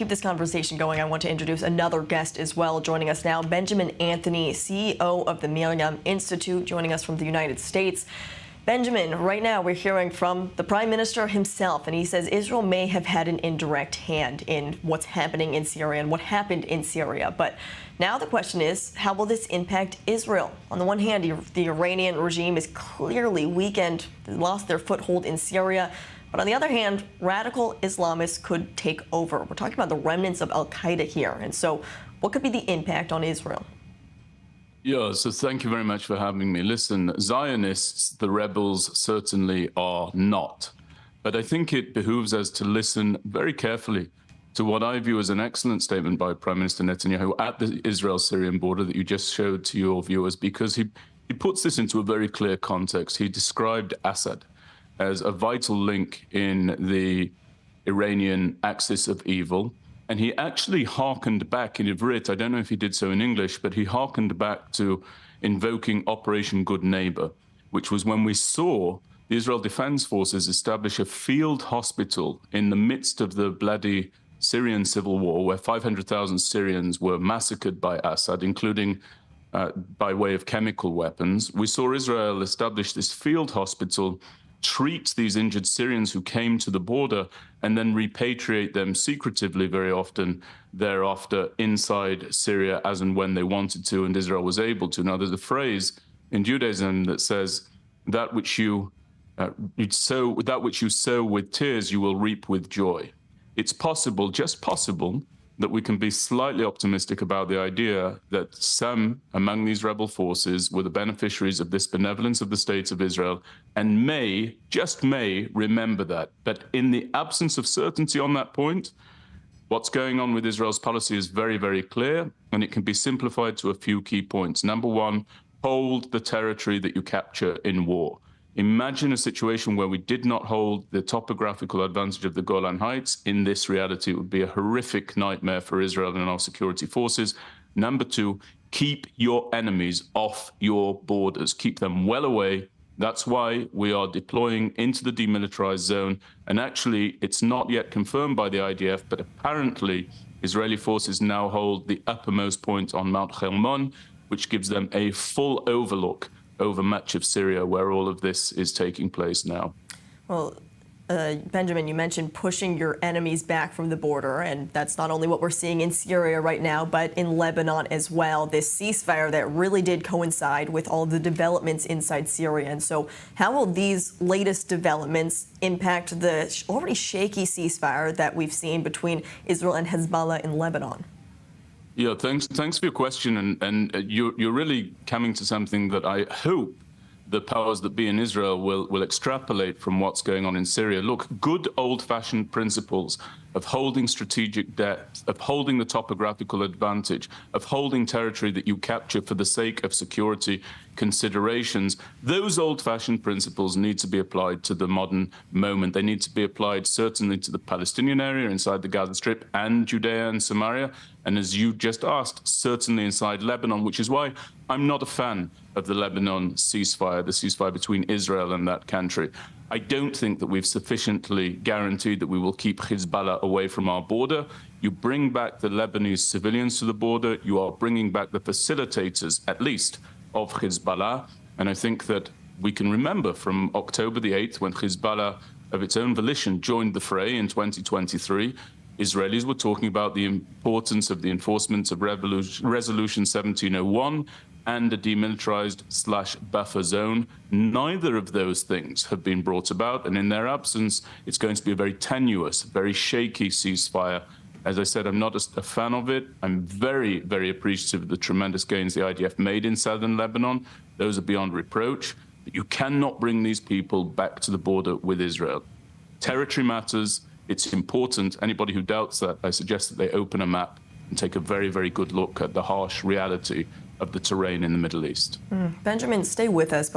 Keep this conversation going. I want to introduce another guest as well. Joining us now, Benjamin Anthony, CEO of the MirYam Institute, joining us from the United States. Benjamin, right now we're hearing from the Prime Minister himself, and he says Israel may have had an indirect hand in what's happening in Syria and what happened in Syria. But now the question is, how will this impact Israel? On the one hand, the Iranian regime is clearly weakened, lost their foothold in Syria. But on the other hand, radical Islamists could take over. We're talking about the remnants of al-Qaeda here. And so what could be the impact on Israel? Yeah, so thank you very much for having me. Listen, Zionists, the rebels, certainly are not. But I think it behooves us to listen very carefully to what I view as an excellent statement by Prime Minister Netanyahu at the Israel-Syrian border that you just showed to your viewers, because he puts this into a very clear context. He described Assad as a vital link in the Iranian axis of evil. And he actually hearkened back in Ivrit, I don't know if he did so in English, but he hearkened back to invoking Operation Good Neighbor, which was when we saw the Israel Defense Forces establish a field hospital in the midst of the bloody Syrian civil war, where 500,000 Syrians were massacred by Assad, including by way of chemical weapons. We saw Israel establish this field hospital, treat these injured Syrians who came to the border, and then repatriate them secretively very often thereafter inside Syria as and when they wanted to, and Israel was able to. Now, there's a phrase in Judaism that says, that which you sow with tears, you will reap with joy. It's possible, just possible, that we can be slightly optimistic about the idea that some among these rebel forces were the beneficiaries of this benevolence of the state of Israel and may, just may, remember that. But in the absence of certainty on that point, what's going on with Israel's policy is very, very clear, and it can be simplified to a few key points. Number one, hold the territory that you capture in war. Imagine a situation where we did not hold the topographical advantage of the Golan Heights. In this reality, it would be a horrific nightmare for Israel and our security forces. Number two, keep your enemies off your borders. Keep them well away. That's why we are deploying into the demilitarized zone. And actually, it's not yet confirmed by the IDF, but apparently Israeli forces now hold the uppermost point on Mount Hermon, which gives them a full overlook over much of Syria, where all of this is taking place now. Well, Benjamin, you mentioned pushing your enemies back from the border, and that's not only what we're seeing in Syria right now, but in Lebanon as well. This ceasefire that really did coincide with all the developments inside Syria. And so how will these latest developments impact the already shaky ceasefire that we've seen between Israel and Hezbollah in Lebanon? Yeah, thanks for your question, and you're really coming to something that I hope the powers that be in Israel will extrapolate from what's going on in Syria. Look, good old-fashioned principles of holding strategic depth, of holding the topographical advantage, of holding territory that you capture for the sake of security considerations, those old-fashioned principles need to be applied to the modern moment. They need to be applied certainly to the Palestinian area inside the Gaza Strip and Judea and Samaria, and as you just asked, certainly inside Lebanon, which is why I'm not a fan of the Lebanon ceasefire, the ceasefire between Israel and that country. I don't think that we've sufficiently guaranteed that we will keep Hezbollah away from our border. You bring back the Lebanese civilians to the border, you are bringing back the facilitators, at least, of Hezbollah. And I think that we can remember from October the 8th, when Hezbollah, of its own volition, joined the fray in 2023, Israelis were talking about the importance of the enforcement of Resolution 1701 and a demilitarized/buffer zone. Neither of those things have been brought about, and in their absence, it's going to be a very tenuous, very shaky ceasefire. As I said, I'm not a fan of it. I'm very, very appreciative of the tremendous gains the IDF made in southern Lebanon. Those are beyond reproach. But you cannot bring these people back to the border with Israel. Territory matters. It's important. Anybody who doubts that, I suggest that they open a map and take a very, very good look at the harsh reality of the terrain in the Middle East. Benjamin, stay with us.